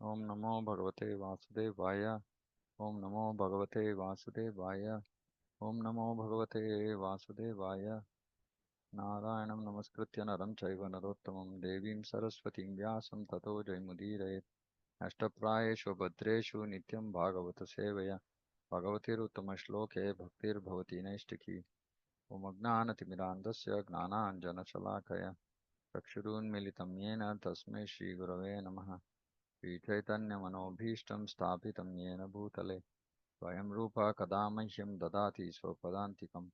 Om Namo Bhagavate Vasudevaya. Om Namo Bhagavate Vasudevaya. Om Namo Bhagavate Vasudevaya. Narayanam Namaskritya Naram Chaiva Narottamam Devim Saraswatim Vyasam Tato Jayamudire. Ashtaprayeshu Bhadreshu Nityam Bhagavata Sevaya. Bhagavatir Shloke Bhaktir Bhavati Naishtiki. Om Agnanatimirandasya Gnananjana Shalakaya. चक्षुरुन्मिलितं येन तस्मै श्रीगुरवे नमः श्रीचैतन्यमनोभीष्टं स्थापितं येन भूतले स्वयं रूपा कदा मह्यं ददाति स्वपदान्तिकं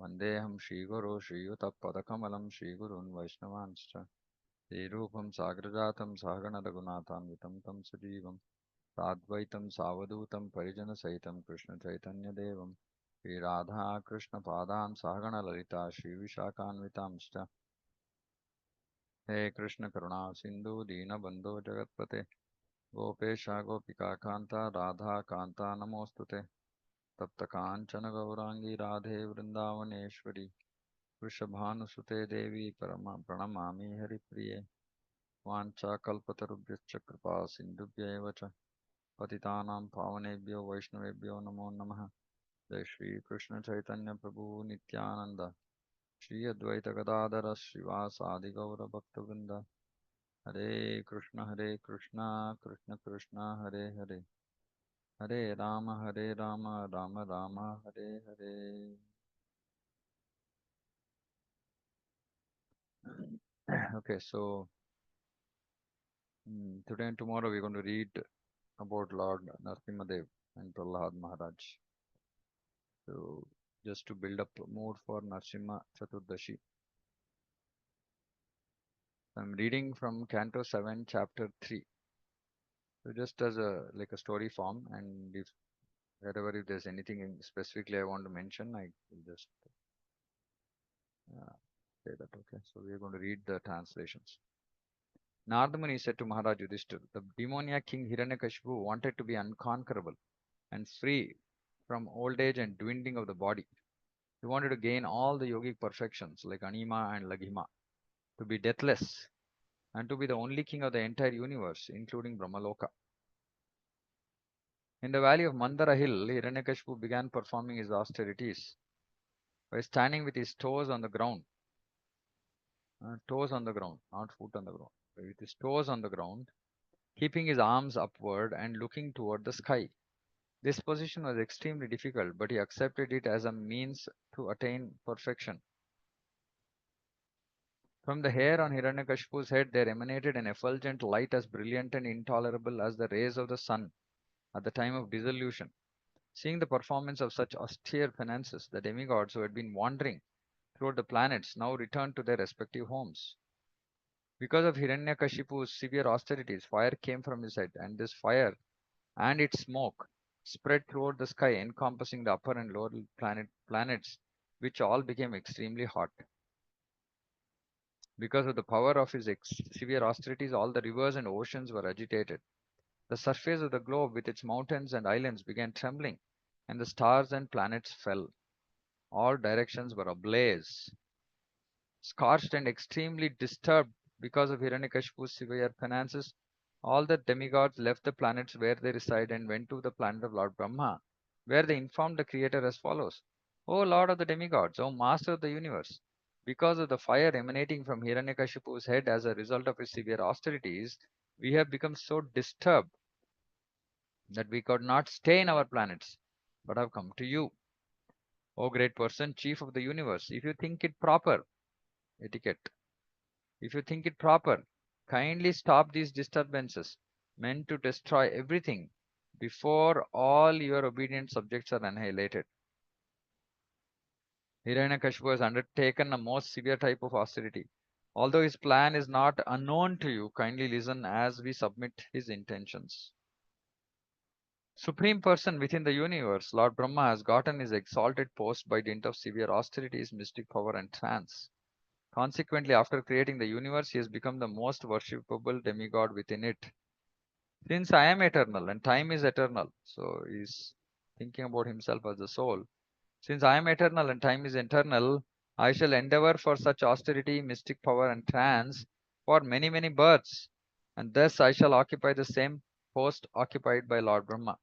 वन्देऽहं श्रीगुरो श्रीयुतपदकमलं श्रीगुरून् वैष्णवांश्च श्रीरूपं साग्रजातं सहगणरघुनाथान्वितं तं सजीवं साद्वैतं सावधूतं परिजनसहितं कृष्णचैतन्यदेवं श्रीराधा कृष्णपादान् सहगणललिता श्रीविशाखान्वितांश्च हे कृष्ण करुणा सिंधु दीनबंधो जगत्पते गोपेश गोपिका कांता राधा कांता नमोस्तुते तप्त कांचन गौरांगी राधे वृंदावनेश्वरी वृषभानुसुते देवी परमा प्रणमामि हरिप्रिये वाञ्छाकल्पतरुभ्यश्च कृपा सिन्धुभ्यैव च पतितानां पावनेभ्यो वैष्णवेभ्यो नमो नमः जय श्री कृष्ण चैतन्य प्रभु नित्यानंद श्री अद्वैत गदाधर श्रीवासादि गौर भक्तवृंद हरे Krishna Krishna Krishna Hare Hare Hare Ram Ram Ram Hare Hare. Okay, so today and tomorrow we're going to read about Lord Narasimhadev and Prahlad Maharaj. So just to build up mood for Narasimha Chaturdashi, I'm reading from Canto 7, Chapter 3. So just as a like a story form, and if wherever if there's anything specifically I want to mention, I will just uh, say that. Okay, so we are going to read the translations. Narada Muni said to Maharaj Yudhishthir, the demoniac king Hiranyakashipu wanted to be unconquerable and free from old age and dwindling of the body. He wanted to gain all the yogic perfections like Anima and Laghima, to be deathless, and to be the only king of the entire universe, including Brahmaloka. In the valley of Mandara hill, Hiranyakashipu began performing his austerities by standing with his toes on the ground, not foot on the ground, with his toes on the ground, keeping his arms upward and looking toward the sky. This position was extremely difficult, but he accepted it as a means to attain perfection. From the hair on Hiranyakashipu's head there emanated an effulgent light as brilliant and intolerable as the rays of the sun at the time of dissolution. Seeing the performance of such austere penances, the demigods who had been wandering throughout the planets now returned to their respective homes. Because of Hiranyakashipu's severe austerities, fire came from his head, and this fire and its smoke spread throughout the sky, encompassing the upper and lower planets, which all became extremely hot. Because of the power of his severe austerities, all the rivers and oceans were agitated. The surface of the globe, with its mountains and islands, began trembling, and the stars and planets fell. All directions were ablaze. Scorched and extremely disturbed because of Hiranyakashipu's severe penances, all the demigods left the planets where they reside and went to the planet of Lord Brahma, where they informed the Creator as follows: O Lord of the demigods, O Master of the universe, because of the fire emanating from Hiranyakashipu's head as a result of his severe austerities, we have become so disturbed that we could not stay in our planets, but have come to you. O great person, chief of the universe, if you think it proper, etiquette. If you think it proper, kindly stop these disturbances meant to destroy everything before all your obedient subjects are annihilated. Hiranyakashipu has undertaken a most severe type of austerity. Although his plan is not unknown to you, kindly listen as we submit his intentions. Supreme person within the universe, Lord Brahma has gotten his exalted post by dint of severe austerities, mystic power, and trance. Consequently, after creating the universe, he has become the most worshipable demigod within it. Since I am eternal and time is eternal, so he's thinking about himself as the soul. Since I am eternal and time is eternal, I shall endeavor for such austerity, mystic power, and trance for many, many births, and thus I shall occupy the same post occupied by Lord Brahma.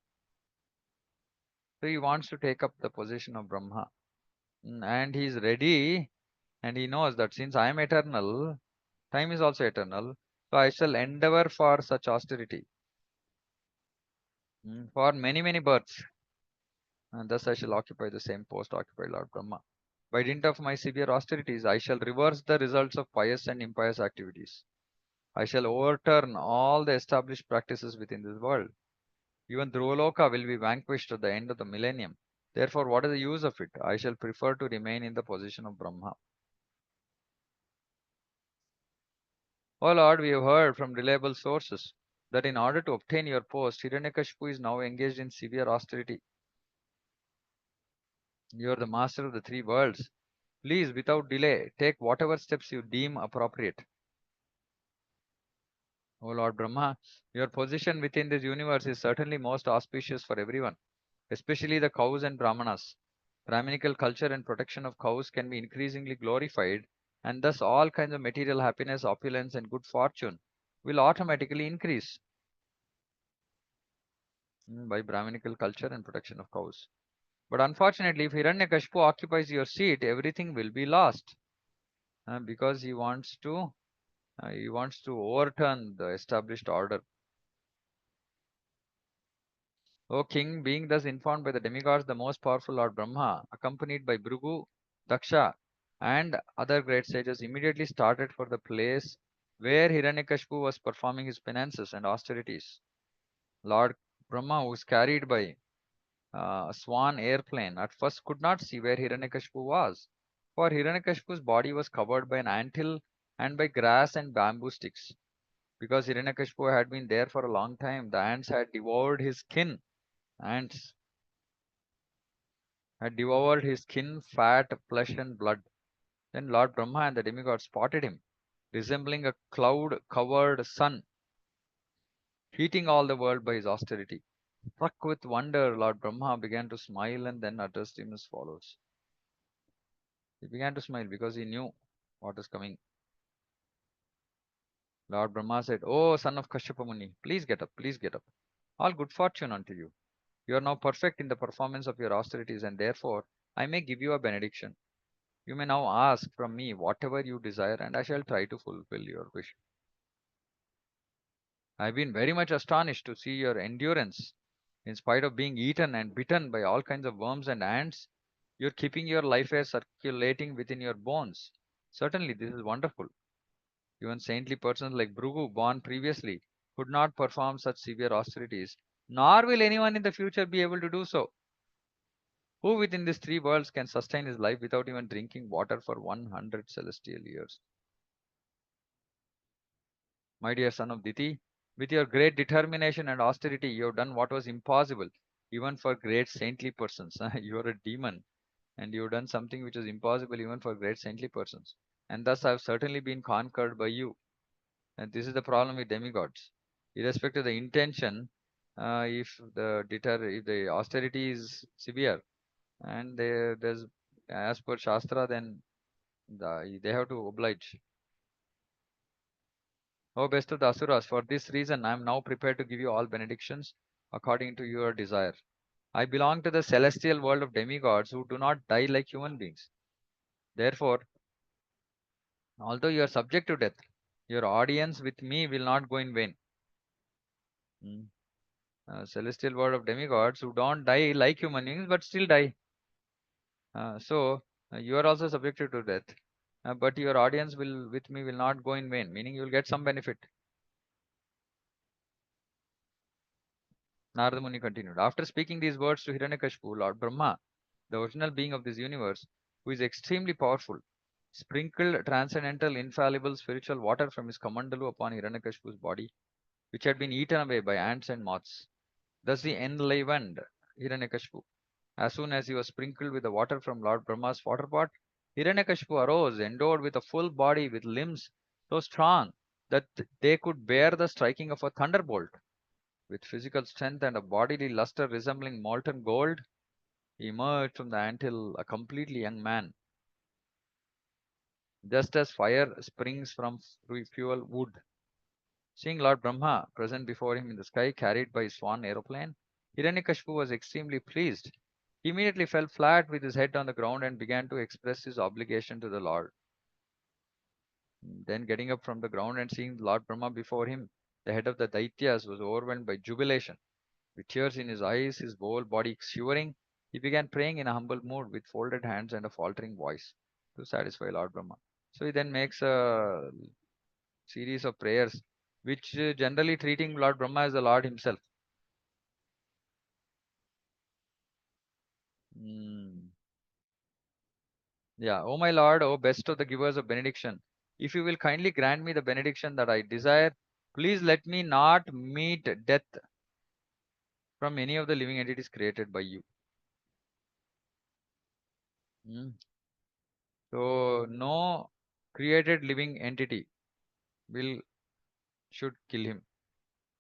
So he wants to take up the position of Brahma. And he's ready, and he knows that since I am eternal, time is also eternal. So I shall endeavor for such austerity, for many, many births. And thus I shall occupy the same post occupied Lord Brahma. By dint of my severe austerities, I shall reverse the results of pious and impious activities. I shall overturn all the established practices within this world. Even Dhruvaloka will be vanquished at the end of the millennium. Therefore, what is the use of it? I shall prefer to remain in the position of Brahma. O Lord, we have heard from reliable sources that in order to obtain your post, Hiranyakashipu is now engaged in severe austerity. You are the master of the three worlds. Please, without delay, take whatever steps you deem appropriate. O Lord Brahma, your position within this universe is certainly most auspicious for everyone, especially the cows and brahmanas. Brahminical culture and protection of cows can be increasingly glorified, and thus all kinds of material happiness, opulence, and good fortune will automatically increase by Brahminical culture and protection of cows. But unfortunately, if Hiranyakashipu occupies your seat, everything will be lost because he wants to overturn the established order. O king, being thus informed by the demigods, the most powerful Lord Brahma, accompanied by Bhrigu, Daksha, and other great sages, immediately started for the place where Hiranyakashipu was performing his penances and austerities. Lord Brahma, who was carried by a swan airplane, at first could not see where Hiranyakashipu was, for Hiranyakashipu's body was covered by an anthill and by grass and bamboo sticks. Because Hiranyakashipu had been there for a long time, the ants had devoured his skin. Ants had devoured his skin, fat, flesh, and blood. Then Lord Brahma and the demigod spotted him, resembling a cloud covered sun, heating all the world by his austerity. Struck with wonder, Lord Brahma began to smile and then addressed him as follows. He began to smile because he knew what is coming. Lord Brahma said, "O son of Kashyapa Muni, please get up, please get up. All good fortune unto you. You are now perfect in the performance of your austerities, and therefore I may give you a benediction. You may now ask from me whatever you desire, and I shall try to fulfill your wish. I have been very much astonished to see your endurance. In spite of being eaten and bitten by all kinds of worms and ants, you're keeping your life air circulating within your bones. Certainly, this is wonderful. Even saintly persons like Bhrigu, born previously, could not perform such severe austerities, nor will anyone in the future be able to do so. Who within these three worlds can sustain his life without even drinking water for 100 celestial years? My dear son of Diti, with your great determination and austerity, you have done what was impossible, even for great saintly persons. You are a demon, and you have done something which was impossible even for great saintly persons. And thus I have certainly been conquered by you. And this is the problem with demigods. Irrespective of the intention, if the austerity is severe, and there's as per Shastra, then they have to oblige. O best of the Asuras, for this reason I am now prepared to give you all benedictions according to your desire. I belong to the celestial world of demigods who do not die like human beings. Therefore, although you are subject to death, your audience with me will not go in vain. Hmm. Celestial world of demigods who don't die like human beings but still die. So you are also subjected to death, but your audience will with me will not go in vain, meaning you will get some benefit. Narada Muni continued. After speaking these words to Hiranyakashipu, Lord Brahma, the original being of this universe, who is extremely powerful, sprinkled transcendental, infallible spiritual water from his Kamandalu upon Hiranyakashipu's body, which had been eaten away by ants and moths. Thus he enlivened Hiranyakashipu. As soon as he was sprinkled with the water from Lord Brahma's water pot, Hiranyakashipu arose, endowed with a full body with limbs so strong that they could bear the striking of a thunderbolt. With physical strength and a bodily luster resembling molten gold, he emerged from the anthill a completely young man, just as fire springs from fuel wood. Seeing Lord Brahma present before him in the sky, carried by his swan aeroplane, Hiranyakashipu was extremely pleased. He immediately fell flat with his head on the ground and began to express his obligation to the Lord. Then, getting up from the ground and seeing Lord Brahma before him, the head of the Daityas was overwhelmed by jubilation. With tears in his eyes, his whole body shivering, he began praying in a humble mood with folded hands and a faltering voice to satisfy Lord Brahma. So he then makes a series of prayers, which generally treating Lord Brahma as the Lord himself. Mm. Yeah, O my Lord, O best of the givers of benediction, if you will kindly grant me the benediction that I desire, please let me not meet death from any of the living entities created by you. Mm. So no created living entity will should kill him.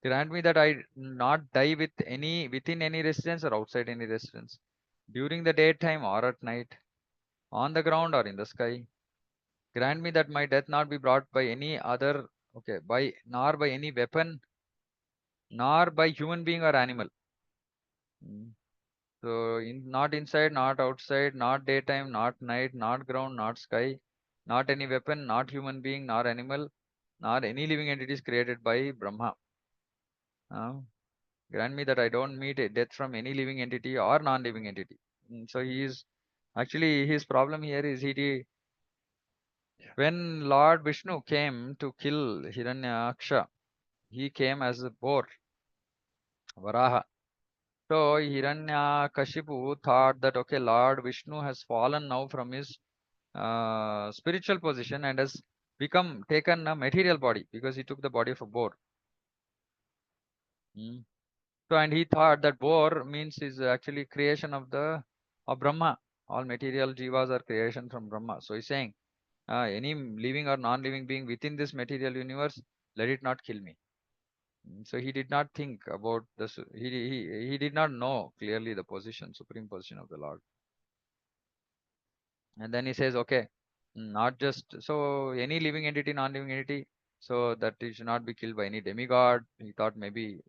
Grant me that I not die within any residence or outside any residence, during the daytime or at night, on the ground or in the sky. Grant me that my death not be brought by any other, okay, by nor by any weapon, nor by human being or animal. Mm. So not inside, not outside, not daytime, not night, not ground, not sky, not any weapon, not human being, nor animal, nor any living entities created by Brahma. Uh, Grant me that I don't meet a death from any living entity or non-living entity. So he is actually his problem here is when Lord Vishnu came to kill Hiranyaksha, he came as a boar, Varaha. So Hiranyakashipu thought that okay, Lord Vishnu has fallen now from his spiritual position and has become taken a material body because he took the body of a boar. Mm. So and he thought that boar means is actually creation of Brahma. All material jivas are creation from Brahma. So he's saying any living or non-living being within this material universe, let it not kill me. So he did not think about this. He did not know clearly the position, supreme position of the Lord. And then he says, okay, not just so any living entity, non-living entity, so that it should not be killed by any demigod. He thought maybe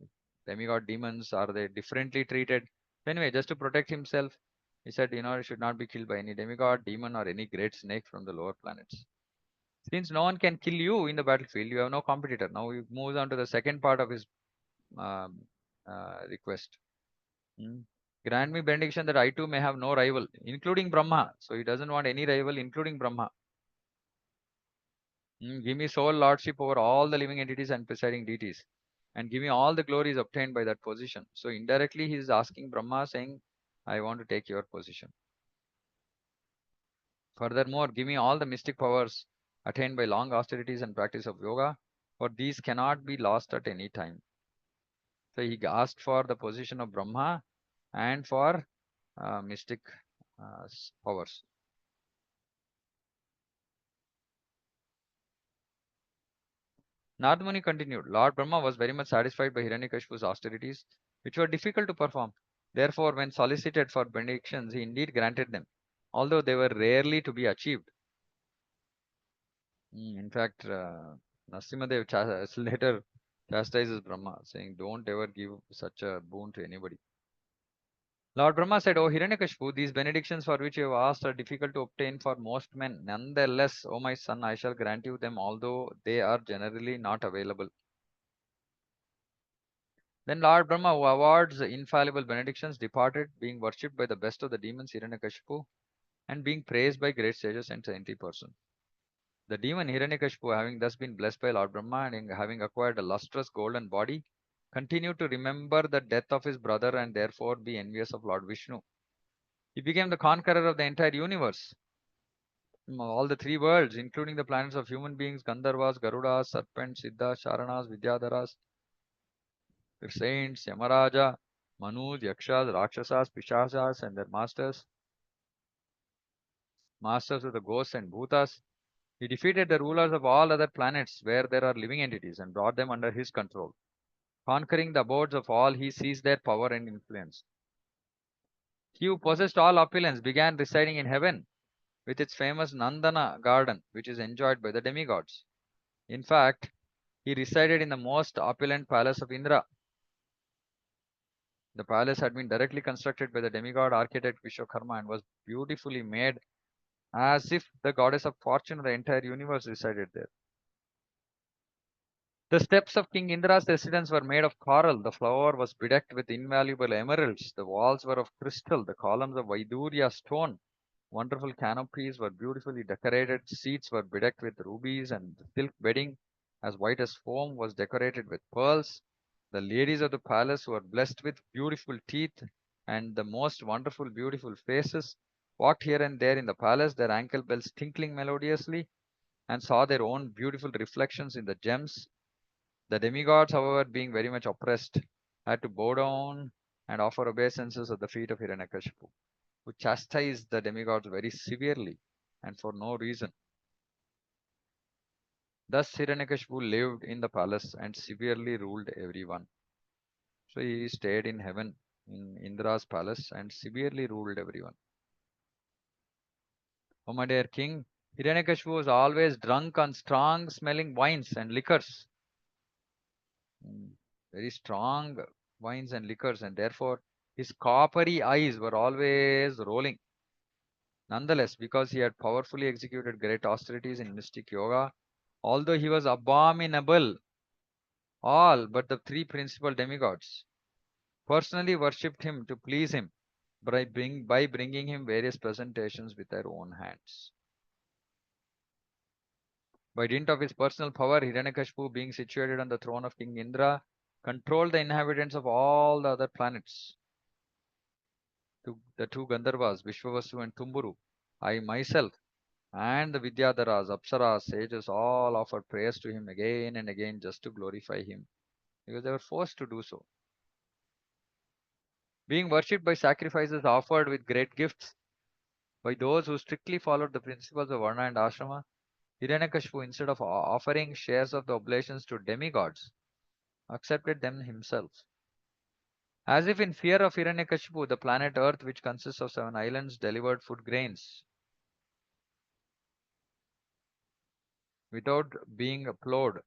demigod demons are they differently treated. Anyway, just to protect himself, he said, it should not be killed by any demigod, demon, or any great snake from the lower planets. Since no one can kill you in the battlefield, you have no competitor. Now he moves on to the second part of his um, request. Mm. Grant me benediction that I too may have no rival, including Brahma. So he doesn't want any rival, including Brahma. Give me sole lordship over all the living entities and presiding deities, and give me all the glories obtained by that position. So indirectly, he is asking Brahma, saying, I want to take your position. Furthermore, give me all the mystic powers attained by long austerities and practice of yoga, for these cannot be lost at any time. So he asked for the position of Brahma and for mystic powers. Narad Muni continued, Lord Brahma was very much satisfied by Hiranyakashipu's austerities, which were difficult to perform. Therefore, when solicited for benedictions, he indeed granted them, although they were rarely to be achieved. In fact, Nrsimhadev later chastises Brahma, saying, don't ever give such a boon to anybody. Lord Brahma said, O Hiranyakashipu, these benedictions for which you have asked are difficult to obtain for most men. Nonetheless, O my son, I shall grant you them, although they are generally not available. Then Lord Brahma, who awards infallible benedictions, departed, being worshipped by the best of the demons, Hiranyakashipu, and being praised by great sages and saintly persons. The demon Hiranyakashipu, having thus been blessed by Lord Brahma and having acquired a lustrous golden body, continued to remember the death of his brother and therefore be envious of Lord Vishnu. He became the conqueror of the entire universe, all the three worlds, including the planets of human beings, Gandharvas, Garudas, serpents, Siddhas, Charanas, Vidyadharas, the saints, Yamaraja, Manus, Yakshas, Rakshasas, Pishachas, and their masters of the ghosts and bhutas. He defeated the rulers of all other planets where there are living entities and brought them under his control. Conquering the abodes of all, he seized their power and influence. He who possessed all opulence began residing in heaven with its famous Nandana garden, which is enjoyed by the demigods. In fact, He resided in the most opulent palace of Indra. The palace had been directly constructed by the demigod architect Vishwakarma and was beautifully made as if the goddess of fortune of the entire universe resided there. The steps of King Indra's residence were made of coral. The floor was bedecked with invaluable emeralds. The walls were of crystal. The columns of Vaidurya stone. Wonderful canopies were beautifully decorated. Seats were bedecked with rubies, and the silk bedding, as white as foam, was decorated with pearls. The ladies of the palace were blessed with beautiful teeth and the most wonderful, beautiful faces, walked here and there in the palace, their ankle bells tinkling melodiously, and saw their own beautiful reflections in the gems. The demigods, however, being very much oppressed, had to bow down and offer obeisances at the feet of Hiranyakashipu, who chastised the demigods very severely and for no reason. Thus, Hiranyakashipu lived in the palace and severely ruled everyone. So he stayed in heaven in Indra's palace and severely ruled everyone. O my dear king, Hiranyakashipu was always drunk on strong smelling wines and liquors. Mm, very strong wines and liquors, and therefore his coppery eyes were always rolling. Nonetheless, because he had powerfully executed great austerities in mystic yoga, although he was abominable, all but the three principal demigods personally worshipped him to please him by bringing him various presentations with their own hands. By dint of his personal power, Hiranyakashipu, being situated on the throne of King Indra, controlled the inhabitants of all the other planets. The two Gandharvas, Vishwavasu and Tumburu, I myself, and the Vidyadharas, Apsaras, sages all offered prayers to him again and again just to glorify him, because they were forced to do so. Being worshipped by sacrifices offered with great gifts by those who strictly followed the principles of Varna and Ashrama, Hiranyakashipu, instead of offering shares of the oblations to demigods, accepted them himself. As if in fear of Hiranyakashipu, the planet Earth, which consists of 7 islands, delivered food grains without being plowed.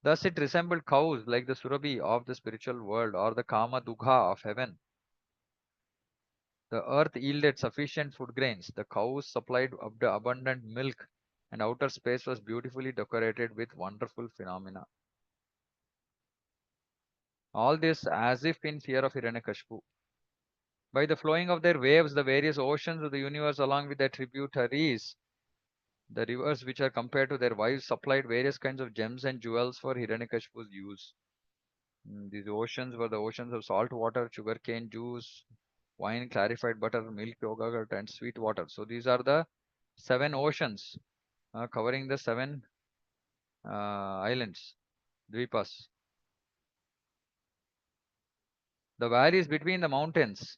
Thus it resembled cows like the Surabhi of the spiritual world or the Kama Dugha of heaven. The earth yielded sufficient food grains. The cows supplied abundant milk, and outer space was beautifully decorated with wonderful phenomena. All this as if in fear of Hiranyakashipu. By the flowing of their waves, the various oceans of the universe, along with their tributaries, the rivers which are compared to their wives, supplied various kinds of gems and jewels for Hiranyakashipu's use. These oceans were the oceans of salt water, sugarcane juice, wine, clarified butter, milk, yogurt, and sweet water. So these are the 7 oceans covering the 7 islands, dvipas. The valleys between the mountains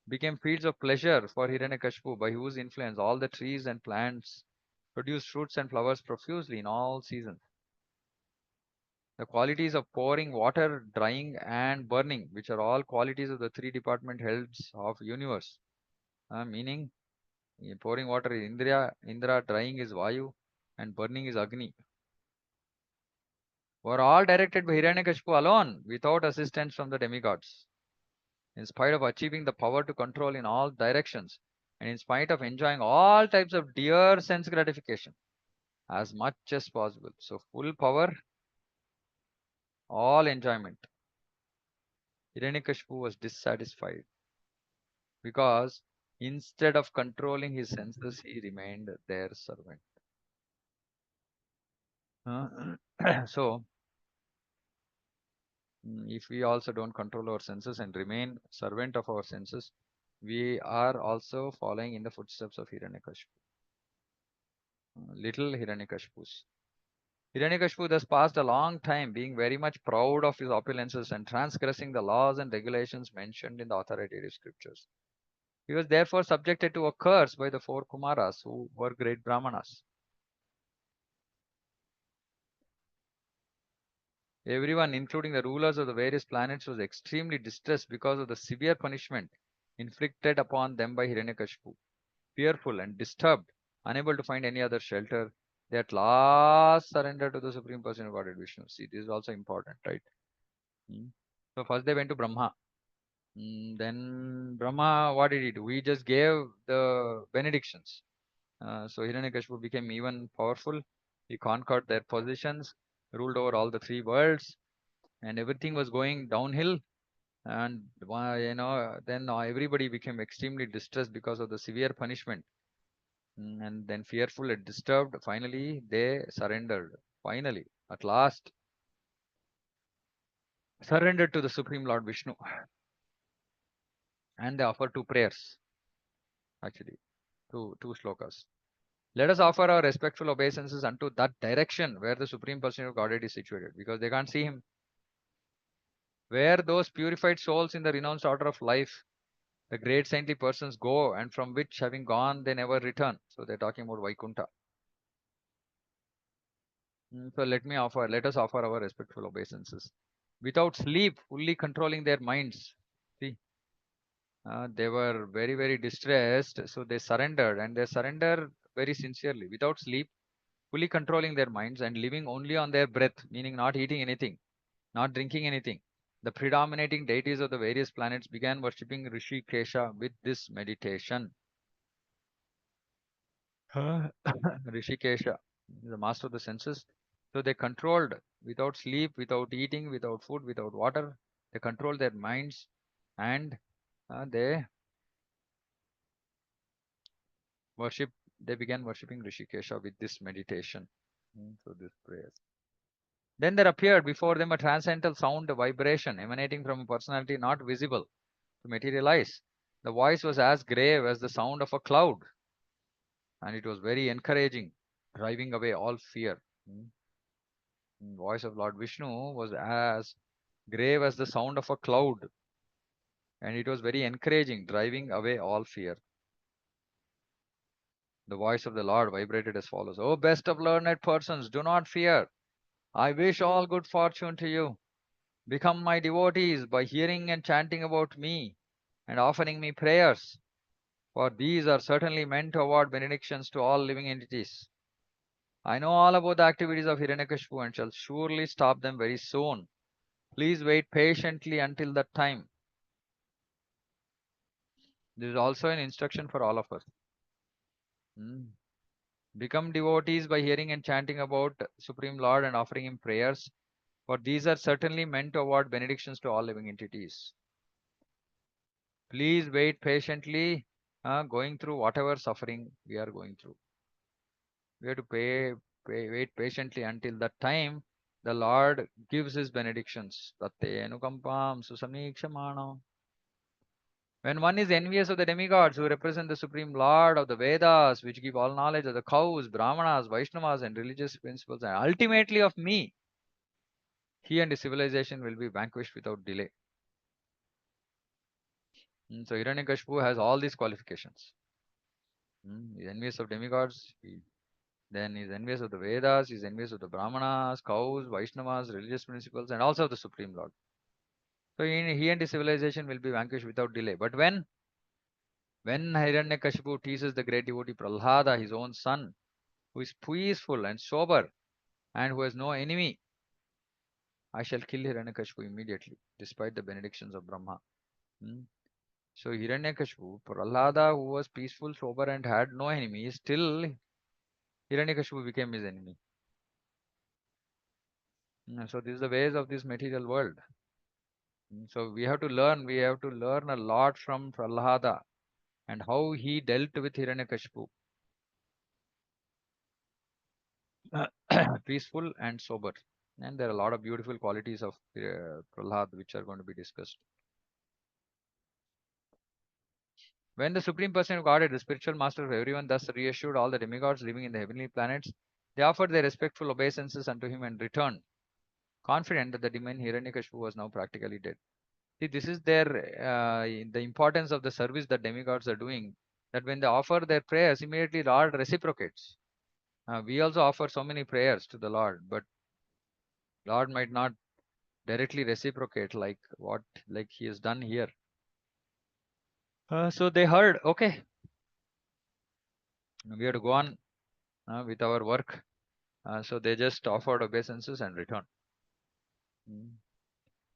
became fields of pleasure for Hiranyakashipu, by whose influence all the trees and plants produced fruits and flowers profusely in all seasons. The qualities of pouring water, drying, and burning, which are all qualities of the three department heads of universe, meaning pouring water is Indra, drying is Vayu, and burning is Agni, were all directed by Hiranyakashipu alone, without assistance from the demigods. In spite of achieving the power to control in all directions, and in spite of enjoying all types of dear sense gratification as much as possible. So, full power, all enjoyment. Hiranyakashipu was dissatisfied because instead of controlling his senses, he remained their servant. So, if we also don't control our senses and remain servant of our senses, we are also following in the footsteps of Hiranyakashipu, little Hiranyakashipus. Hiranyakashipu thus passed a long time being very much proud of his opulences and transgressing the laws and regulations mentioned in the authoritative scriptures. He was therefore subjected to a curse by the 4 Kumaras, who were great Brahmanas. Everyone, including the rulers of the various planets, was extremely distressed because of the severe punishment inflicted upon them by Hiranyakashipu. Fearful and disturbed, Unable to find any other shelter, they at last surrendered to the Supreme Person of Godhead Vishnu. See, this is also important, right? Hmm. So first they went to Brahma. Then Brahma, what did he do? He just gave the benedictions. So Hiranyakashipu became even powerful. He conquered their positions, ruled over all the three worlds, and everything was going downhill. And then everybody became extremely distressed because of the severe punishment. And then fearful and disturbed, finally they surrendered. Finally, at last, surrendered to the Supreme Lord Vishnu. And they offered two prayers, actually, two slokas. Let us offer our respectful obeisances unto that direction where the Supreme Person of Godhead is situated, because they can't see him. Where those purified souls in the renounced order of life, the great saintly persons go, and from which having gone, they never return. So they're talking about Vaikuntha. So let us offer our respectful obeisances. Without sleep, fully controlling their minds. See, they were very, very distressed, so they surrendered, and they surrendered very sincerely, without sleep, fully controlling their minds and living only on their breath, meaning not eating anything, not drinking anything. The predominating deities of the various planets began worshipping Rishikesha with this meditation. Rishikesha, the master of the senses. So they controlled without sleep, without eating, without food, without water. They controlled their minds and they worship. They began worshipping Rishikesha with this meditation. So this prayer. Then there appeared before them a transcendental sound vibration emanating from a personality not visible to materialize. The voice was as grave as the sound of a cloud, and it was very encouraging, driving away all fear. Mm. Voice of Lord Vishnu was as grave as the sound of a cloud, and it was very encouraging, driving away all fear. The voice of the Lord vibrated as follows: O best of learned persons, do not fear. I wish all good fortune to you. Become my devotees by hearing and chanting about me and offering me prayers, for these are certainly meant to award benedictions to all living entities. I know all about the activities of Hiranyakashipu and shall surely stop them very soon. Please wait patiently until that time. This is also an instruction for all of us. Hmm. Become devotees by hearing and chanting about Supreme Lord and offering him prayers, for these are certainly meant to award benedictions to all living entities. Please wait patiently, going through whatever suffering we are going through. We have to wait patiently until that time the Lord gives his benedictions. Tatte susamikshamano. When one is envious of the demigods who represent the Supreme Lord of the Vedas, which give all knowledge of the cows, Brahmanas, Vaishnavas, and religious principles, and ultimately of me, he and his civilization will be vanquished without delay. So Hiranyakashipu has all these qualifications. He's envious of demigods, then he's envious of the Vedas, he's envious of the Brahmanas, cows, Vaishnavas, religious principles, and also of the Supreme Lord. So he and his civilization will be vanquished without delay. But when Hiranyakashipu teases the great devotee Prahlada, his own son, who is peaceful and sober and who has no enemy, I shall kill Hiranyakashipu immediately, despite the benedictions of Brahma. Hmm. So Hiranyakashipu, Prahlada, who was peaceful, sober, and had no enemy, still Hiranyakashipu became his enemy. So this is the ways of this material world. So we have to learn a lot from Prahlada and how he dealt with Hiranyakashipu. Peaceful and sober. And there are a lot of beautiful qualities of Prahlad which are going to be discussed. When the Supreme Person of Godhead, the spiritual master of everyone, thus reassured all the demigods living in the heavenly planets, they offered their respectful obeisances unto him and returned, confident that the demon Hiranyakashipu was now practically dead. See, this is the importance of the service that demigods are doing. That when they offer their prayers, immediately Lord reciprocates. We also offer so many prayers to the Lord, but Lord might not directly reciprocate like he has done here. So they heard, okay, We have to go on with our work. So they just offered obeisances and returned. Mm.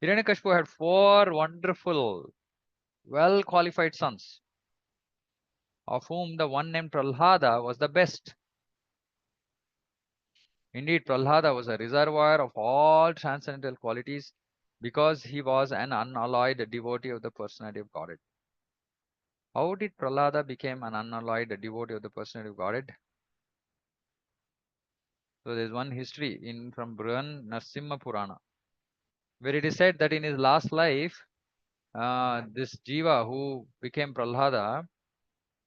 Hiranyakashipu had four wonderful, well qualified sons, of whom the one named Prahlada was the best. Indeed, Prahlada was a reservoir of all transcendental qualities because he was an unalloyed devotee of the personality of Godhead. How did Prahlada become an unalloyed devotee of the personality of Godhead? So there's one history in from Brihan Narsimha Purana, where it is said that in his last life, this Jiva who became Prahlada,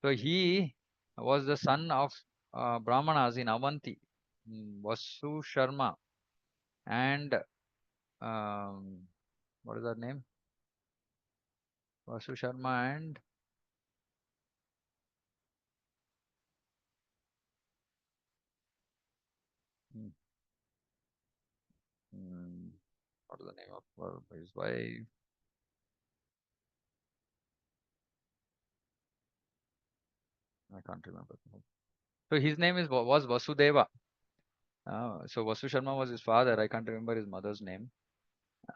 so he was the son of Brahmanas in Avanti, Vasu Sharma, and um, what is that name? Vasu Sharma and mm, what is the name of his wife? I can't remember. So his name was Vasudeva. So Vasu Sharma was his father. I can't remember his mother's name.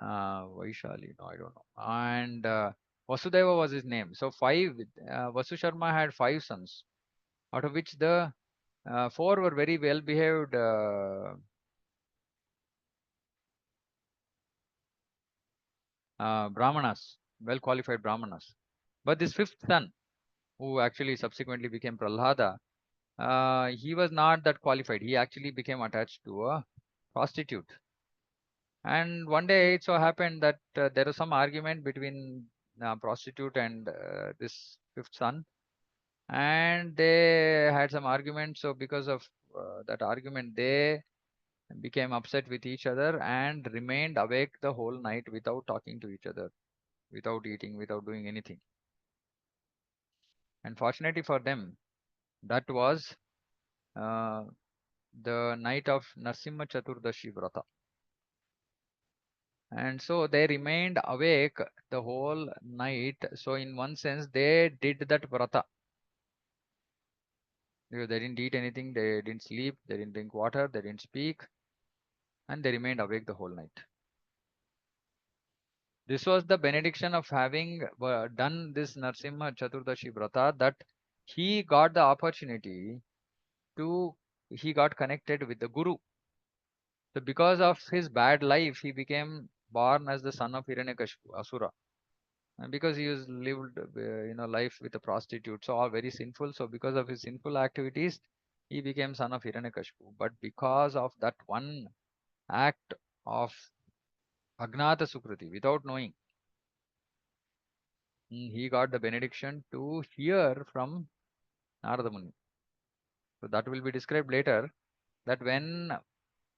Vaishali, no, I don't know. And Vasudeva was his name. So Vasu Sharma had five sons, out of which the four were very well behaved Brahmanas, well qualified Brahmanas. But this fifth son, who actually subsequently became Prahlada, he was not that qualified. He actually became attached to a prostitute. And one day it so happened that there was some argument between prostitute and this fifth son, and they had some argument. So because of that argument, they became upset with each other and remained awake the whole night without talking to each other, without eating, without doing anything. And fortunately for them, that was uh, the night of Narsimha Chaturdashi Vrata. And so they remained awake the whole night. So in one sense, they did that vrata. Because they didn't eat anything, they didn't sleep, they didn't drink water, they didn't speak, and they remained awake the whole night. This was the benediction of having done this Narsimha Chaturdashi Vrata, that he got the opportunity to, he got connected with the Guru. So because of his bad life, he became born as the son of Hiranyakashipu, Asura. And because he was lived life with a prostitute, so all very sinful. So because of his sinful activities, he became son of Hiranyakashipu. But because of that one act of Agnata Sukriti, without knowing, he got the benediction to hear from Narada Muni. So that will be described later, that when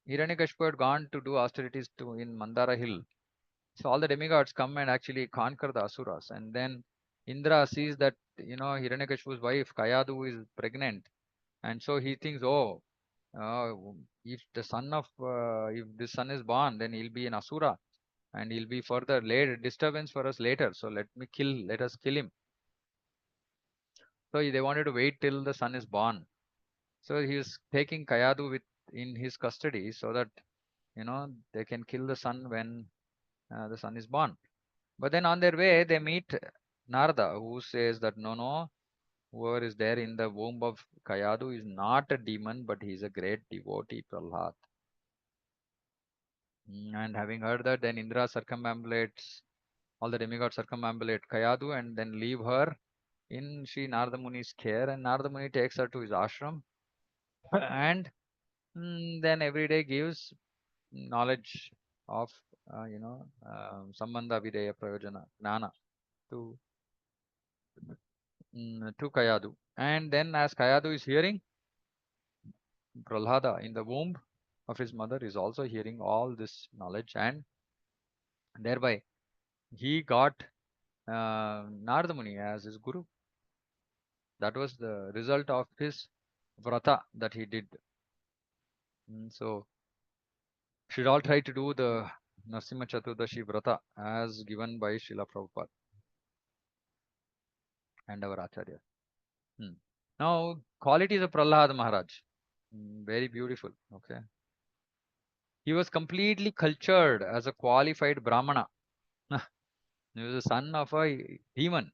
Hiranyakashipu had gone to do austerities in Mandara Hill, so all the demigods come and actually conquer the Asuras. And then Indra sees that, Hiranyakashipu's wife Kayadu is pregnant. And so he thinks, oh, uh, if if this son is born, then he'll be an Asura and he'll be further later disturbance for us later. So let us kill him. So they wanted to wait till the son is born. So he is taking Kayadu in his custody so that, they can kill the son when the son is born. But then on their way, they meet Narada, who says that no, whoever is there in the womb of Kayadu is not a demon, but he is a great devotee, Prahlad. And having heard that, then Indra circumambulates, all the demigods circumambulate Kayadu and then leave her in Sri Narada Muni's care. And Narada Muni takes her to his ashram and then every day gives knowledge of, Sambandha Videya Prayojana, Gnana to to Kayadu. And then as Kayadu is hearing, Prahlada in the womb of his mother is also hearing all this knowledge, and thereby he got Narada Muni as his guru. That was the result of his vrata that he did. So should all try to do the Narsimha Chaturdashi vrata as given by Srila Prabhupada and our Acharya. Hmm. Now, qualities of Prahlad Maharaj. Very beautiful. Okay. He was completely cultured as a qualified Brahmana. He was the son of a demon,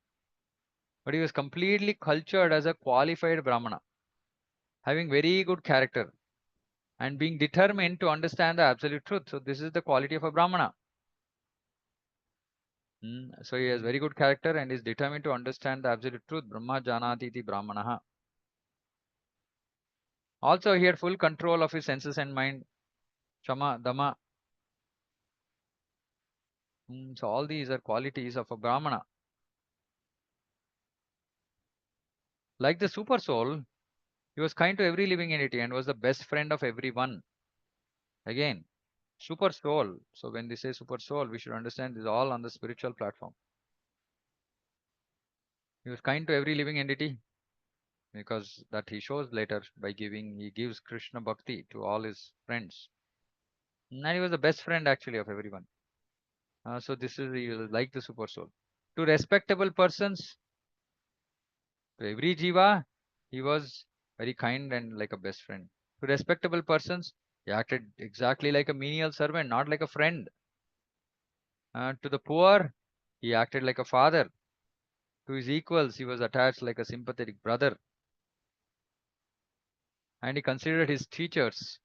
but he was completely cultured as a qualified Brahmana, having very good character and being determined to understand the absolute truth. So, this is the quality of a Brahmana. So, he has very good character and is determined to understand the absolute truth. Brahma Janati iti Brahmanaha. Also, he had full control of his senses and mind. Shama, Dama. So, all these are qualities of a Brahmana. Like the super soul, he was kind to every living entity and was the best friend of everyone. Again, super soul. So when they say super soul, we should understand this is all on the spiritual platform. He was kind to every living entity because that he shows later by he gives Krishna Bhakti to all his friends. And he was the best friend actually of everyone. So this is like the super soul. To respectable persons, to every jiva, he was very kind and like a best friend. To respectable persons, he acted exactly like a menial servant, not like a friend. To the poor, he acted like a father. To his equals, he was attached like a sympathetic brother. And he considered his teachers,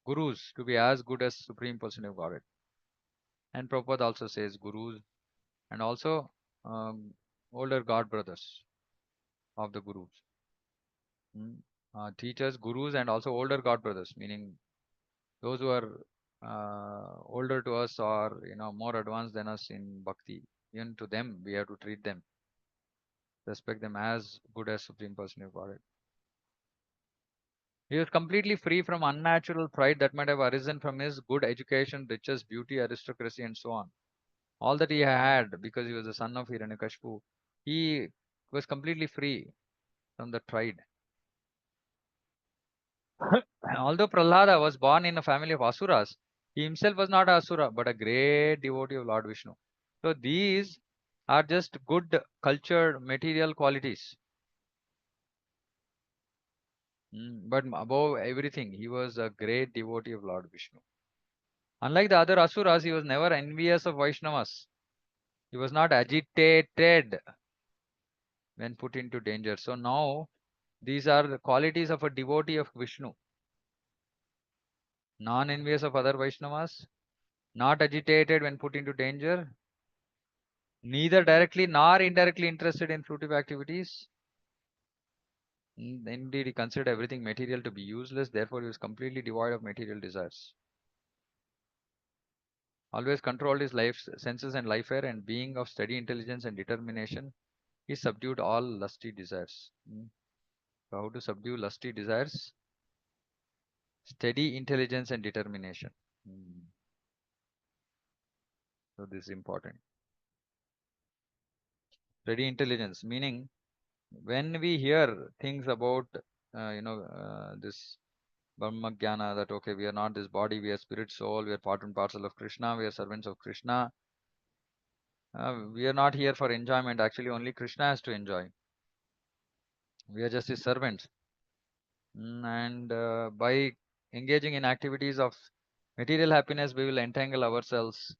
gurus, to be as good as Supreme Person of Godhead. And Prabhupada also says gurus and also um, older god brothers of the gurus. Mm. Teachers, gurus, and also older god brothers, meaning those who are older to us or more advanced than us in bhakti. Even to them, we have to treat them, respect them as good as Supreme Person of Godhead. He was completely free from unnatural pride that might have arisen from his good education, riches, beauty, aristocracy, and so on. All that he had because he was the son of Hiranyakashipu, he was completely free from that pride. Although Prahlada was born in a family of Asuras, he himself was not Asura but a great devotee of Lord Vishnu. So these are just good cultured material qualities. But above everything, he was a great devotee of Lord Vishnu. Unlike the other Asuras, he was never envious of Vaishnavas. He was not agitated when put into danger. So now these are the qualities of a devotee of Vishnu. Non-envious of other Vaishnavas, not agitated when put into danger, neither directly nor indirectly interested in fruitive activities. Indeed, he considered everything material to be useless, therefore he was completely devoid of material desires. Always controlled his life senses and life air, and being of steady intelligence and determination, he subdued all lusty desires. So how to subdue lusty desires? Steady intelligence and determination. Mm. So this is important. Steady intelligence, meaning when we hear things about, this Brahma Jnana, that okay, we are not this body, we are spirit, soul, we are part and parcel of Krishna, we are servants of Krishna. We are not here for enjoyment. Actually, only Krishna has to enjoy. We are just his servants. And by engaging in activities of material happiness, we will entangle ourselves,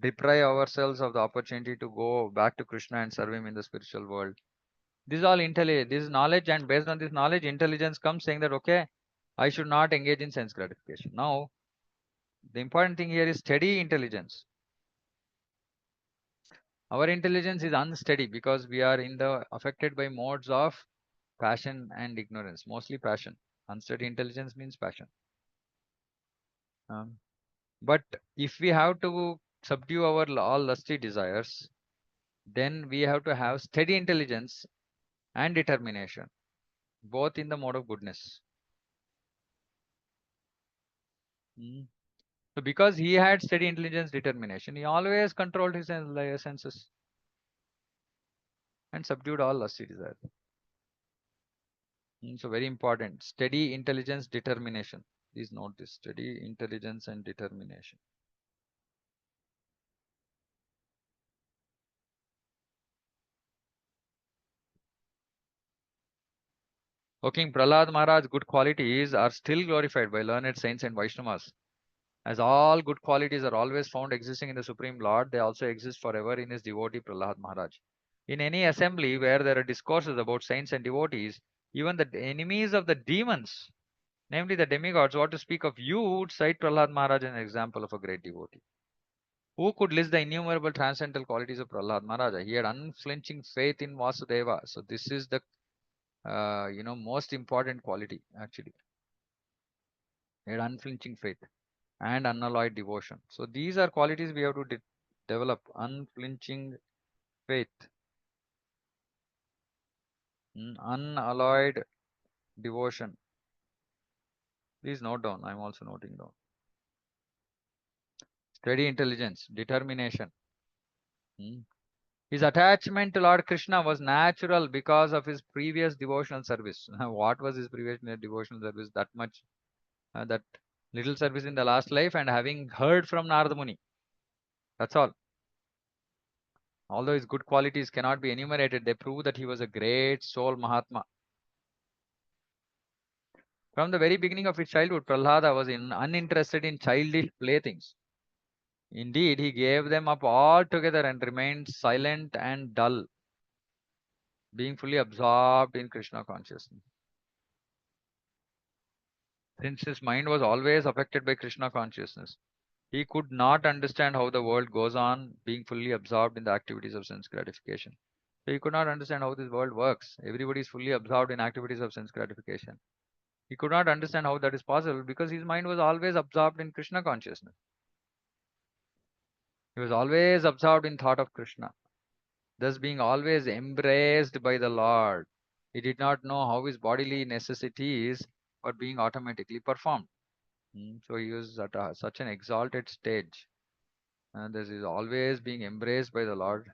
deprive ourselves of the opportunity to go back to Krishna and serve him in the spiritual world. This is all intelligence, this is knowledge, and based on this knowledge, intelligence comes saying that okay, I should not engage in sense gratification. Now, the important thing here is steady intelligence. Our intelligence is unsteady because we are in the affected by modes of passion and ignorance, mostly passion. Unsteady intelligence means passion. Um, but if we have to subdue our all lusty desires, then we have to have steady intelligence and determination, both in the mode of goodness. Mm. So because he had steady intelligence determination, he always controlled his senses and subdued all lusty desires. So very important. Steady intelligence determination. Please note this. Steady intelligence and determination. O King Prahlad Maharaj, good qualities are still glorified by learned saints and Vaishnavas. As all good qualities are always found existing in the Supreme Lord, they also exist forever in his devotee Prahlad Maharaj. In any assembly where there are discourses about saints and devotees, even the enemies of the demons, namely the demigods, what to speak of you, would cite Prahlad Maharaj as an example of a great devotee. Who could list the innumerable transcendental qualities of Prahlad Maharaj? He had unflinching faith in Vasudeva. So this is the most important quality actually. He had unflinching faith and unalloyed devotion. So these are qualities we have to develop: unflinching faith, unalloyed devotion. Please note down. I'm also noting down. Steady intelligence, determination. mm. His attachment to Lord Krishna was natural because of his previous devotional service. What was his previous devotional service? That much, that little service in the last life, and having heard from Narada Muni. That's all. Although his good qualities cannot be enumerated, they prove that he was a great soul Mahatma. From the very beginning of his childhood, Prahlada was uninterested in childish playthings. Indeed, he gave them up altogether and remained silent and dull, being fully absorbed in Krishna consciousness. Since his mind was always affected by Krishna consciousness, he could not understand how the world goes on, being fully absorbed in the activities of sense gratification. So he could not understand how this world works. Everybody is fully absorbed in activities of sense gratification. He could not understand how that is possible because his mind was always absorbed in Krishna consciousness. He was always absorbed in thought of Krishna, thus being always embraced by the Lord. He did not know how his bodily necessities were being automatically performed. So he was at such an exalted stage. And this is always being embraced by the Lord.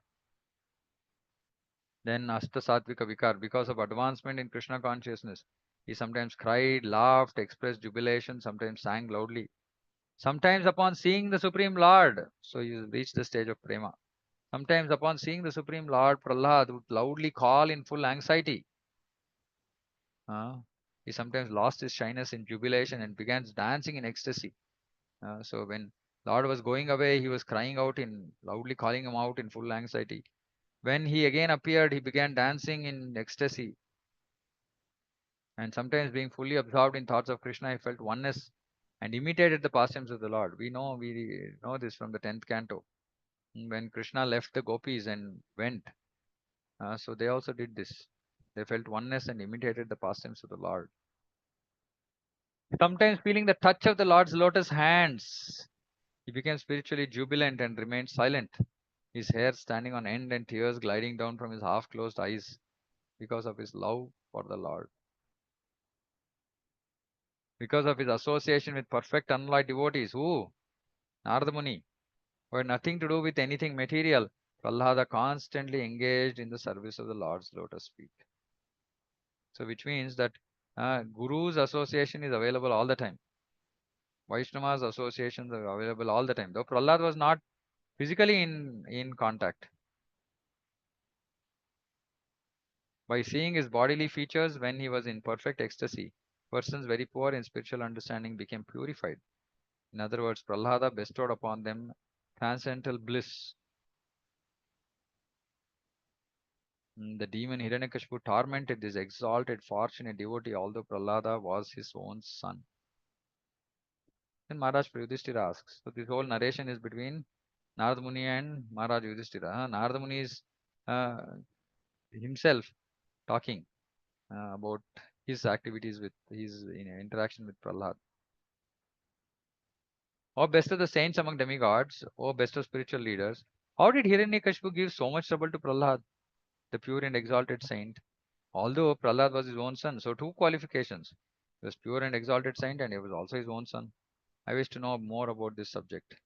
Then Asta Satvika Vikar, because of advancement in Krishna consciousness, he sometimes cried, laughed, expressed jubilation, sometimes sang loudly. Sometimes upon seeing the Supreme Lord, so he reached the stage of prema. Sometimes upon seeing the Supreme Lord, Prahlad would loudly call in full anxiety. He sometimes lost his shyness in jubilation and began dancing in ecstasy. So when Lord was going away, he was crying out in loudly calling him out in full anxiety. When he again appeared, he began dancing in ecstasy. And sometimes being fully absorbed in thoughts of Krishna, he felt oneness and imitated the pastimes of the Lord. We know this from the 10th canto. When Krishna left the gopis and went, so they also did this. They felt oneness and imitated the pastimes of the Lord. Sometimes feeling the touch of the Lord's lotus hands, he became spiritually jubilant and remained silent, his hair standing on end and tears gliding down from his half closed eyes because of his love for the Lord. Because of his association with perfect unalloyed devotees, who? Narada Muni, who had nothing to do with anything material, Prahlada constantly engaged in the service of the Lord's lotus feet. So, which means that Guru's association is available all the time. Vaishnava's associations are available all the time. Though Prahlad was not physically in contact. By seeing his bodily features when he was in perfect ecstasy, persons very poor in spiritual understanding became purified. In other words, Prahlada bestowed upon them transcendental bliss. The demon Hiranyakashipu tormented this exalted, fortunate devotee, although Prahlada was his own son. Then Maharaj Yudhishthira asks. So this whole narration is between Narada Muni and Maharaj Yudhishthira. Narada Muni is uh, himself talking about his activities with his interaction with Prahlad. O best of the saints among demigods, O best of spiritual leaders, how did Hiranyakashipu give so much trouble to Prahlad, the pure and exalted saint? Although Prahlad was his own son, so two qualifications. He was pure and exalted saint and he was also his own son. I wish to know more about this subject.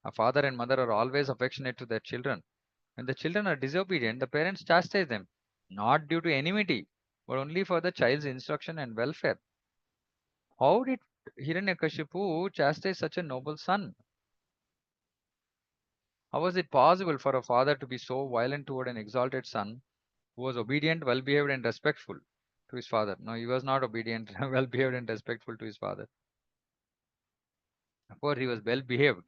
A father and mother are always affectionate to their children. When the children are disobedient, the parents chastise them, not due to enmity, but only for the child's instruction and welfare. How did Hiranyakashipu chastise such a noble son? How was it possible for a father to be so violent toward an exalted son who was obedient, well behaved, and respectful? to his father. No, he was not obedient, well behaved, and respectful to his father. Of course, he was well behaved.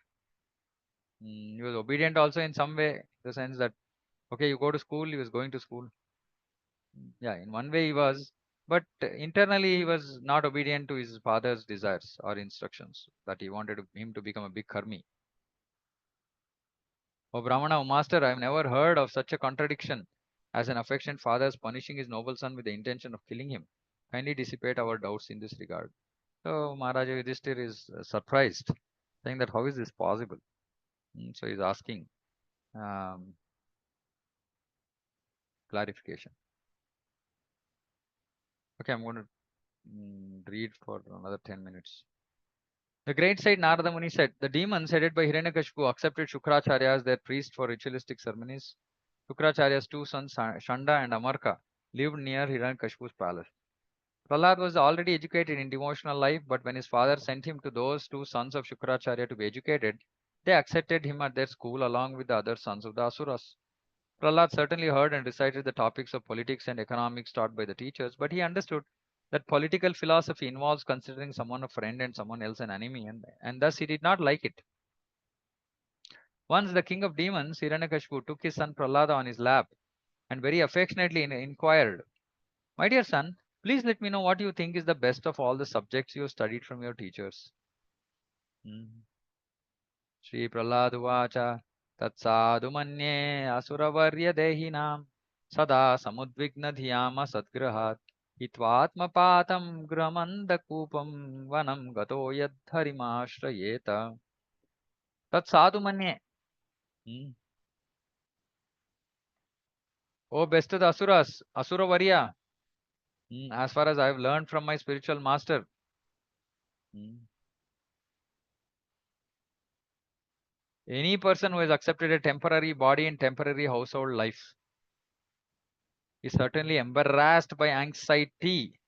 He was obedient also in some way, in the sense that, okay, you go to school, he was going to school. Yeah, in one way he was, but internally he was not obedient to his father's desires or instructions that he wanted him to become a big karmi. Oh, Brahmana, oh master, I have never heard of such a contradiction as an affectionate father is punishing his noble son with the intention of killing him. Kindly dissipate our doubts in this regard. So Maharaja Yudhishthir is surprised, saying that how is this possible? So he's asking um, clarification. Okay, I'm going to read for another 10 minutes. The great sage Narada Muni said, the demons headed by Hiranyakashipu accepted Shukracharya as their priest for ritualistic ceremonies. Shukracharya's two sons, Shanda and Amarka, lived near Hiranyakashipu's palace. Prahlad was already educated in devotional life, but when his father sent him to those two sons of Shukracharya to be educated, they accepted him at their school along with the other sons of the Asuras. Prahlad certainly heard and recited the topics of politics and economics taught by the teachers, but he understood that political philosophy involves considering someone a friend and someone else an enemy, and thus he did not like it. Once the king of demons, Hiranyakashipu, took his son Prahlada on his lap and very affectionately inquired, my dear son, please let me know what you think is the best of all the subjects you have studied from your teachers. Shri Prahlad Uvacha Tatsadu Manye Asuravarya Dehinam Sada Samudvigna Dhyama Sadgrahat Hitvatmapatam Gramandakupam Vanam Gato Yadharimashrayeta Tatsadu Manye. Oh, best of the Asuras, Asuravarya. As far as I have learned from my spiritual master, any person who has accepted a temporary body and temporary household life is certainly embarrassed by anxiety,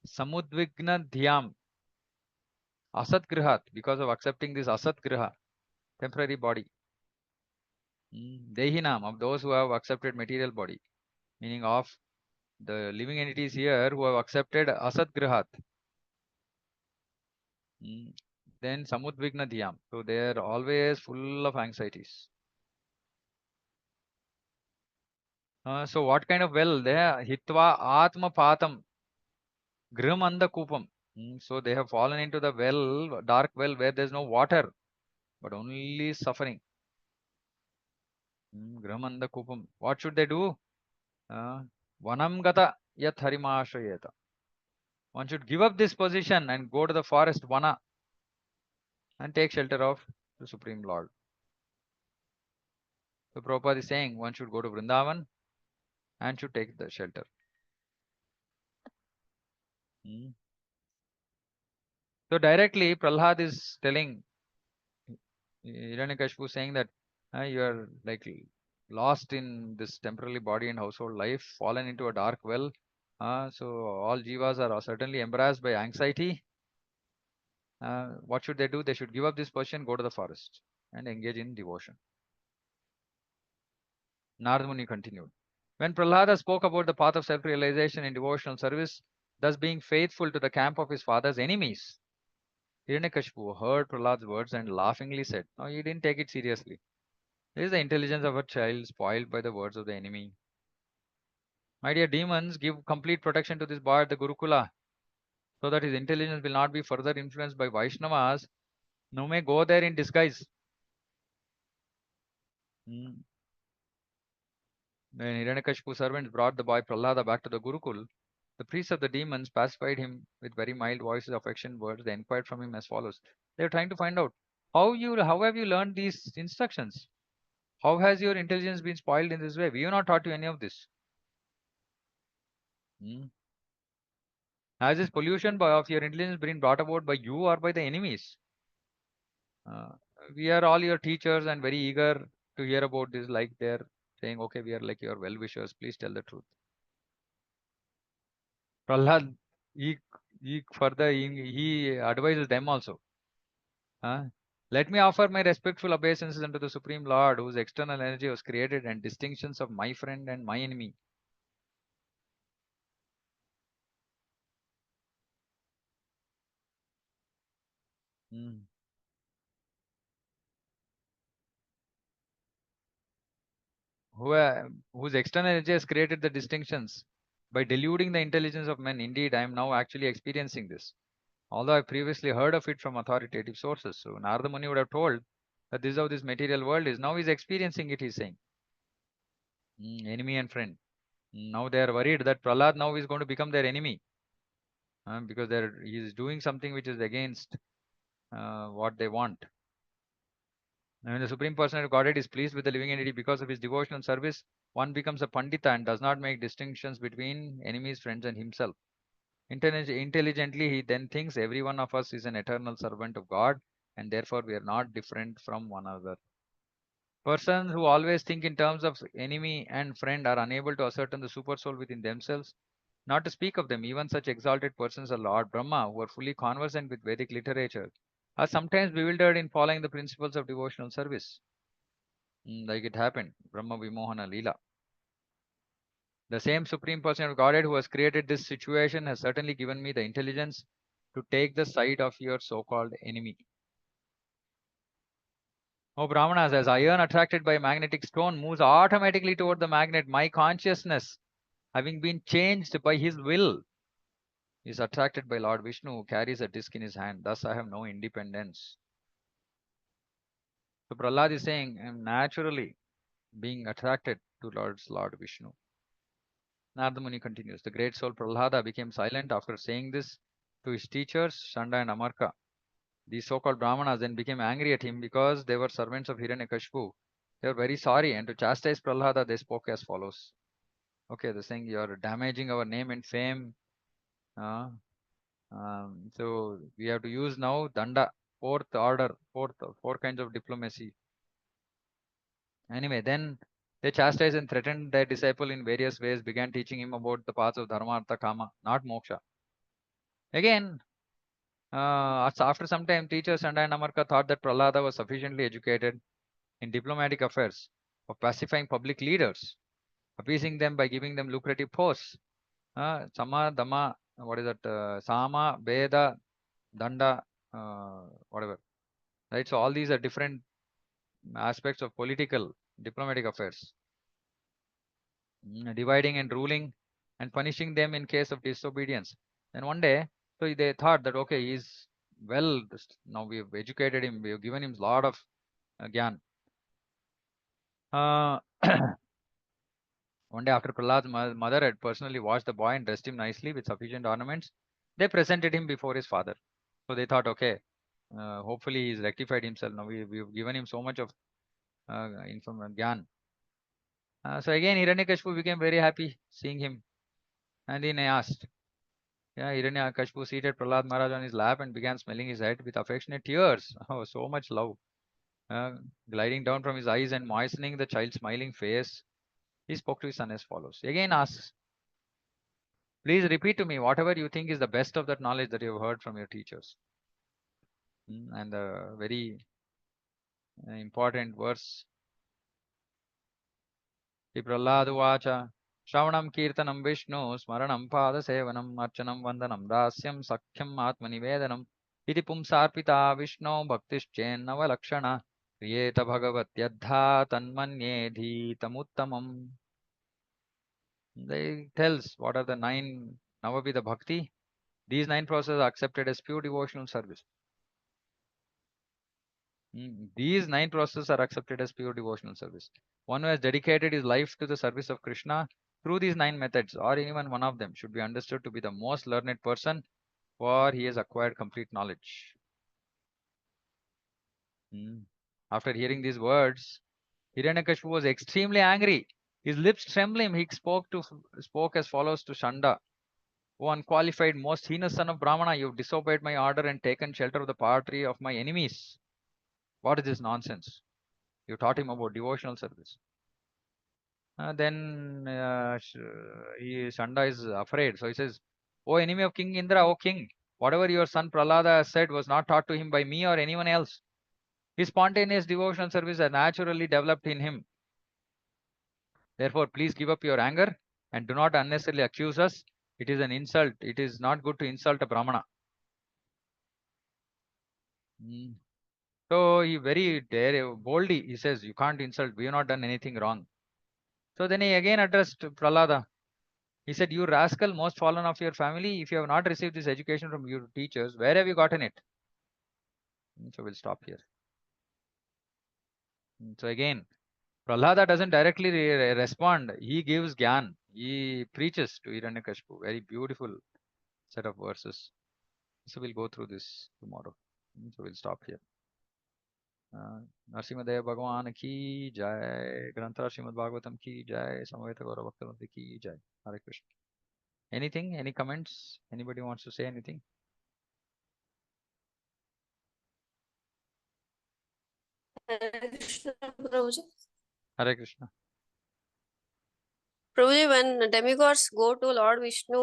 samudvigna dhyam, asat grihat, because of accepting this asat griha, temporary body. Dehinam, of those who have accepted material body, meaning of the living entities here who have accepted asat grihat. Then samudvigna dhyam, so they are always full of anxieties. So what kind of well? They are hitva atma patam grimanda kupam. So they have fallen into the well, dark well where there is no water, but only suffering. Grimanda kupam. What should they do? Vanam gata yat harimashrayeta. One should give up this position and go to the forest vana and take shelter of the Supreme Lord. So Prabhupada is saying one should go to Vrindavan and should take the shelter. So directly Prahlad is telling Hiranyakashipu, saying that you are like lost in this temporary body and household life, fallen into a dark well. So all jivas are certainly embarrassed by anxiety. What should they do? They should give up this position, go to the forest, and engage in devotion. Narada Muni continued. When Prahlada spoke about the path of self-realization in devotional service, thus being faithful to the camp of his father's enemies, Hiranyakashipu heard Prahlad's words and laughingly said, no, he didn't take it seriously. This is the intelligence of a child spoiled by the words of the enemy. My dear demons, give complete protection to this boy at the Gurukula so that his intelligence will not be further influenced by Vaishnavas. No may go there in disguise. When Hiranyakashipu's servants brought the boy Prahlada back to the Gurukul, the priests of the demons pacified him with very mild voices, affection words. They inquired from him as follows. They were trying to find out how have you learned these instructions? How has your intelligence been spoiled in this way? We have not taught you any of this. Has this pollution of your intelligence been brought about by you or by the enemies? Uh, we are all your teachers and very eager to hear about this, like they're saying, okay, we are like your well wishers. Please tell the truth. Prahlad, he further he advises them also. Let me offer my respectful obeisances unto the Supreme Lord, whose external energy was created, and distinctions of my friend and my enemy. Mm. Who, whose external energy has created the distinctions by deluding the intelligence of men. Indeed, I am now actually experiencing this. Although I previously heard of it from authoritative sources. So Narada Muni would have told that this is how this material world is. Now he's experiencing it, he's saying. Enemy and friend. Now they are worried that Prahlad now is going to become their enemy because he is doing something which is against what they want. And when the Supreme Personality of Godhead is pleased with the living entity because of his devotional service, one becomes a Pandita and does not make distinctions between enemies, friends, and himself. Intelligently, he then thinks every one of us is an eternal servant of God, and therefore we are not different from one another. Persons who always think in terms of enemy and friend are unable to ascertain the super soul within themselves. Not to speak of them, even such exalted persons as Lord Brahma, who are fully conversant with Vedic literature, are sometimes bewildered in following the principles of devotional service. Like it happened, Brahma Vimohana Leela. The same Supreme Person of Godhead who has created this situation has certainly given me the intelligence to take the side of your so called enemy. Oh, Brahmanas, as iron attracted by a magnetic stone moves automatically toward the magnet, my consciousness, having been changed by his will, is attracted by Lord Vishnu, who carries a disc in his hand. Thus, I have no independence. So, Prahlad is saying, I am naturally being attracted to Lord Vishnu. Narada Muni continues. The great soul Prahlada became silent after saying this to his teachers, Shanda and Amarka. These so-called Brahmanas then became angry at him because they were servants of Hiranyakashipu. They were very sorry, and to chastise Prahlada, they spoke as follows. Okay, they're saying you're damaging our name and fame. Uh, so we have to use now Danda, fourth order, four kinds of diplomacy. Anyway, then they chastised and threatened their disciple in various ways, began teaching him about the paths of Dharma, Artha, Kama, not Moksha. Again, after some time, teachers Shanda and Amarka thought that Prahlada was sufficiently educated in diplomatic affairs of pacifying public leaders, appeasing them by giving them lucrative posts. Sama, Dama, what is that? Sama, Veda, Danda, whatever. Right? So all these are different aspects of political, diplomatic affairs. Dividing and ruling and punishing them in case of disobedience. Then one day, so they thought that okay, he's well, now we've educated him, we've given him a lot of gyan. Uh, One day after Prahlad's mother had personally washed the boy and dressed him nicely with sufficient ornaments, they presented him before his father. So they thought, okay, hopefully he's rectified himself. Now we've given him so much of gyan. So again, Hiranyakashipu became very happy seeing him, and then he asked, yeah, Hiranyakashipu seated Prahlad Maharaj on his lap and began smelling his head with affectionate tears. Oh, so much love. Uh, Gliding down from his eyes and moistening the child's smiling face, he spoke to his son as follows. Again asks, please repeat to me whatever you think is the best of that knowledge that you have heard from your teachers. And the very important verse, Prahlad Shravanam Kirtanam Vishnu Smaranam Pada Sevanam Archanam Vandanam Dasyam Sakhyam Atmanivedanam Iti Pumsarpita Vishnu Bhaktischennava Lakshana Kriyeta Bhagavatyadha Tanmanye Dhitamuttamam. They tells what are the nine Navavidha Bhakti. These nine processes are accepted as pure devotional service. These nine processes are accepted as pure devotional service. One who has dedicated his life to the service of Krishna through these nine methods, or even one of them, should be understood to be the most learned person, for he has acquired complete knowledge. After hearing these words, Hiranyakashipu was extremely angry. His lips trembling, he spoke as follows to Shanda. O unqualified, most heinous son of Brahmana, you have disobeyed my order and taken shelter of the party of my enemies. What is this nonsense? You taught him about devotional service. Then Shanda is afraid. So he says, O enemy of King Indra, O king, whatever your son Prahlada said was not taught to him by me or anyone else. His spontaneous devotional service has naturally developed in him. Therefore, please give up your anger and do not unnecessarily accuse us. It is an insult. It is not good to insult a Brahmana. Mm. So he very boldly he says, "You can't insult. We have not done anything wrong." So then he again addressed Prahlada. He said, "You rascal, most fallen of your family, if you have not received this education from your teachers, where have you gotten it?" So we'll stop here. So again, Prahlada doesn't directly respond. He gives gyan. He preaches to Hiranyakashipu. Very beautiful set of verses. So we'll go through this tomorrow. So we'll stop here. Narasimhadev Bhagavan ki jai. Granthara Srimad Bhagavatam ki jai. Samaveta Gaura Bhaktavanti ki jai. Hare Krishna. Anything? Any comments? Anybody wants to say anything? Hare Krishna, Prabhuji. Hare Krishna. Prabhuji, when demigods go to Lord Vishnu